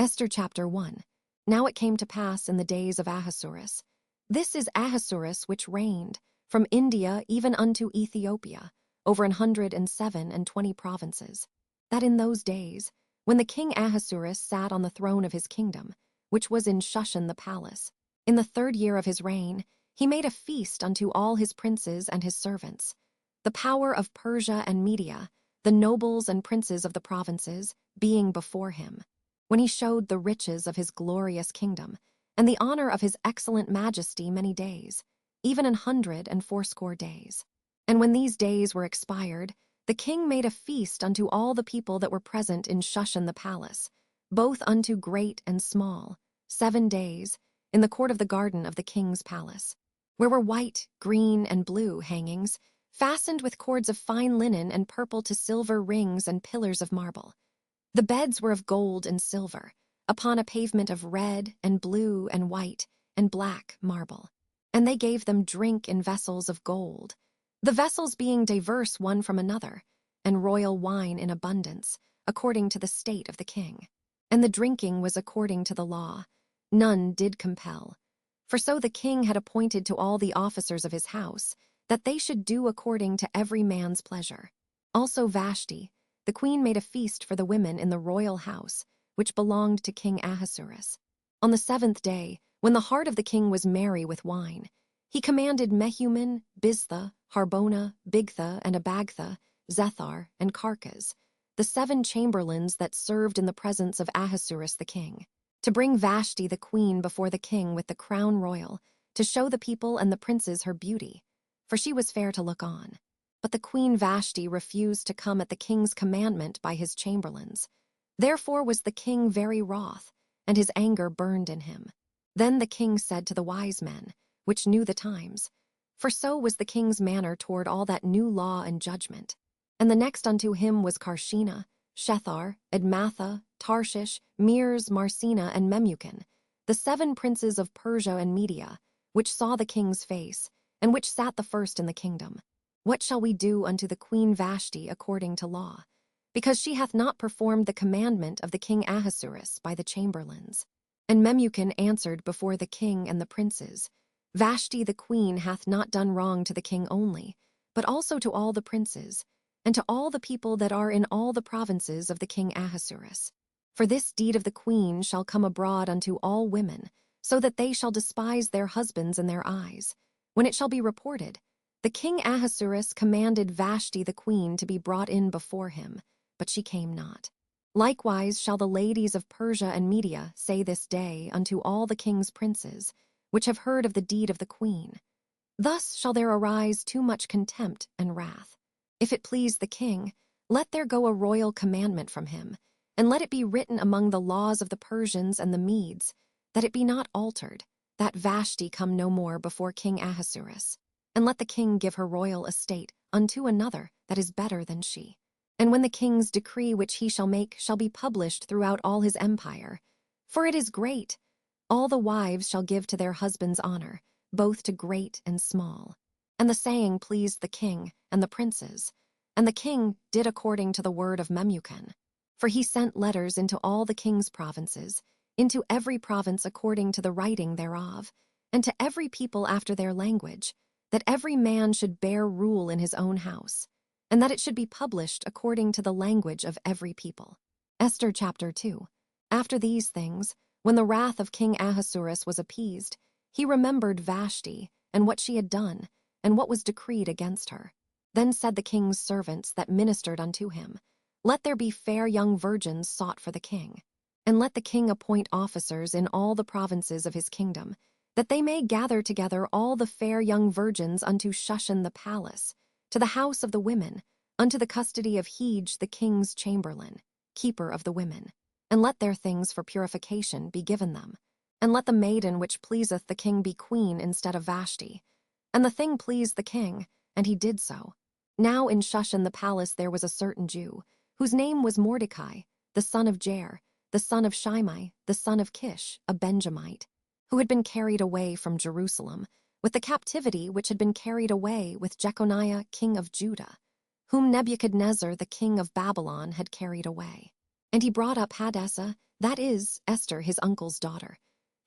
Esther chapter 1. Now it came to pass in the days of Ahasuerus. This is Ahasuerus which reigned, from India even unto Ethiopia, over 127 provinces, that in those days, when the king Ahasuerus sat on the throne of his kingdom, which was in Shushan the palace, in the 3rd year of his reign, he made a feast unto all his princes and his servants, the power of Persia and Media, the nobles and princes of the provinces, being before him, when he showed the riches of his glorious kingdom, and the honor of his excellent majesty many days, even 180 days. And when these days were expired, the king made a feast unto all the people that were present in Shushan the palace, both unto great and small, 7 days, in the court of the garden of the king's palace, where were white, green, and blue hangings, fastened with cords of fine linen and purple to silver rings and pillars of marble. The beds were of gold and silver, upon a pavement of red and blue and white and black marble. And they gave them drink in vessels of gold, the vessels being diverse one from another, and royal wine in abundance, according to the state of the king. And the drinking was according to the law. None did compel. For so the king had appointed to all the officers of his house, that they should do according to every man's pleasure. Also Vashti, the queen, made a feast for the women in the royal house, which belonged to King Ahasuerus. On the 7th day, when the heart of the king was merry with wine, he commanded Mehuman, Biztha, Harbona, Bigtha, and Abagtha, Zethar, and Carcas, the 7 chamberlains that served in the presence of Ahasuerus the king, to bring Vashti the queen before the king with the crown royal, to show the people and the princes her beauty, for she was fair to look on. But the queen Vashti refused to come at the king's commandment by his chamberlains. Therefore was the king very wroth, and his anger burned in him. Then the king said to the wise men, which knew the times, for so was the king's manner toward all that new law and judgment. And the next unto him was Carshena, Shethar, Admatha, Tarshish, Meres, Marsena, and Memucan, the 7 princes of Persia and Media, which saw the king's face, and which sat the first in the kingdom. What shall we do unto the queen Vashti according to law? Because she hath not performed the commandment of the king Ahasuerus by the chamberlains. And Memucan answered before the king and the princes, Vashti the queen hath not done wrong to the king only, but also to all the princes, and to all the people that are in all the provinces of the king Ahasuerus. For this deed of the queen shall come abroad unto all women, so that they shall despise their husbands in their eyes. When it shall be reported, the king Ahasuerus commanded Vashti the queen to be brought in before him, but she came not. Likewise shall the ladies of Persia and Media say this day unto all the king's princes, which have heard of the deed of the queen. Thus shall there arise too much contempt and wrath. If it please the king, let there go a royal commandment from him, and let it be written among the laws of the Persians and the Medes, that it be not altered, that Vashti come no more before King Ahasuerus. And let the king give her royal estate unto another that is better than she. And when the king's decree which he shall make shall be published throughout all his empire, for it is great, all the wives shall give to their husbands honor, both to great and small. And the saying pleased the king and the princes, and the king did according to the word of Memucan. For he sent letters into all the king's provinces, into every province according to the writing thereof, and to every people after their language, that every man should bear rule in his own house, and that it should be published according to the language of every people. Esther chapter 2. After these things, when the wrath of King Ahasuerus was appeased, he remembered Vashti, and what she had done, and what was decreed against her. Then said the king's servants that ministered unto him, Let there be fair young virgins sought for the king, and let the king appoint officers in all the provinces of his kingdom, that they may gather together all the fair young virgins unto Shushan the palace, to the house of the women, unto the custody of Hege the king's chamberlain, keeper of the women, and let their things for purification be given them, and let the maiden which pleaseth the king be queen instead of Vashti. And the thing pleased the king, and he did so. Now in Shushan the palace there was a certain Jew, whose name was Mordecai, the son of Jair, the son of Shimei, the son of Kish, a Benjamite, who had been carried away from Jerusalem, with the captivity which had been carried away with Jeconiah king of Judah, whom Nebuchadnezzar the king of Babylon had carried away. And he brought up Hadassah, that is, Esther, his uncle's daughter.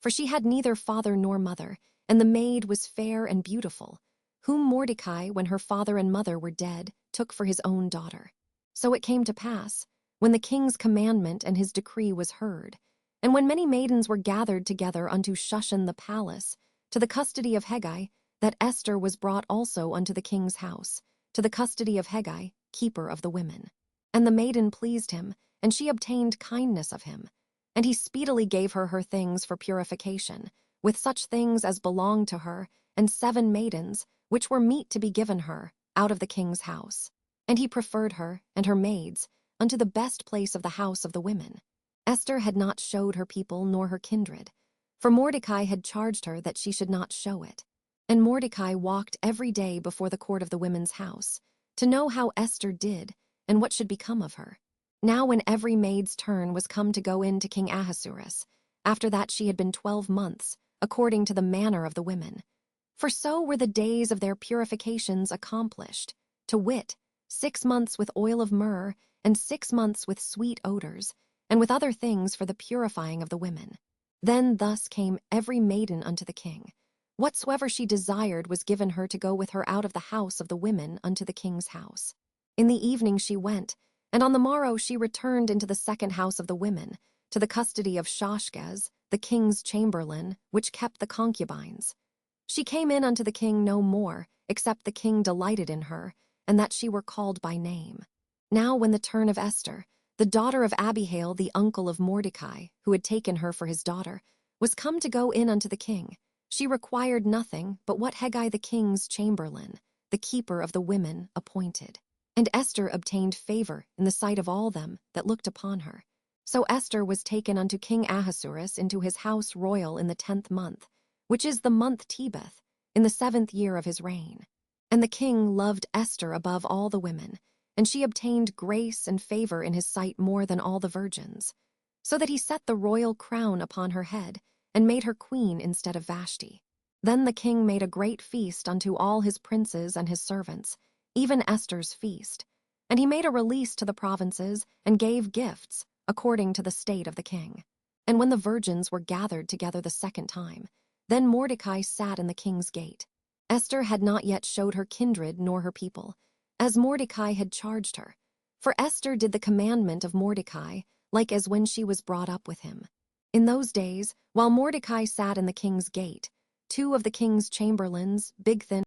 For she had neither father nor mother, and the maid was fair and beautiful, whom Mordecai, when her father and mother were dead, took for his own daughter. So it came to pass, when the king's commandment and his decree was heard, and when many maidens were gathered together unto Shushan the palace, to the custody of Hegai, that Esther was brought also unto the king's house, to the custody of Hegai, keeper of the women. And the maiden pleased him, and she obtained kindness of him. And he speedily gave her things for purification, with such things as belonged to her, and 7 maidens, which were meet to be given her, out of the king's house. And he preferred her, and her maids, unto the best place of the house of the women. Esther had not showed her people nor her kindred, for Mordecai had charged her that she should not show it. And Mordecai walked every day before the court of the women's house, to know how Esther did, and what should become of her. Now when every maid's turn was come to go in to King Ahasuerus, after that she had been 12 months, according to the manner of the women. For so were the days of their purifications accomplished, to wit, 6 months with oil of myrrh, and 6 months with sweet odors, and with other things for the purifying of the women. Then thus came every maiden unto the king. Whatsoever she desired was given her to go with her out of the house of the women unto the king's house. In the evening she went, and on the morrow she returned into the second house of the women, to the custody of Shoshgaz, the king's chamberlain, which kept the concubines. She came in unto the king no more, except the king delighted in her, and that she were called by name. Now when the turn of Esther, the daughter of Abihail, the uncle of Mordecai, who had taken her for his daughter, was come to go in unto the king, she required nothing but what Hegai the king's chamberlain, the keeper of the women, appointed. And Esther obtained favor in the sight of all them that looked upon her. So Esther was taken unto King Ahasuerus into his house royal in the 10th month, which is the month Tebeth, in the 7th year of his reign. And the king loved Esther above all the women, and she obtained grace and favor in his sight more than all the virgins, so that he set the royal crown upon her head, and made her queen instead of Vashti. Then the king made a great feast unto all his princes and his servants, even Esther's feast. And he made a release to the provinces, and gave gifts, according to the state of the king. And when the virgins were gathered together the second time, then Mordecai sat in the king's gate. Esther had not yet showed her kindred nor her people, as Mordecai had charged her. For Esther did the commandment of Mordecai, like as when she was brought up with him. In those days, while Mordecai sat in the king's gate, 2 of the king's chamberlains, Bigthan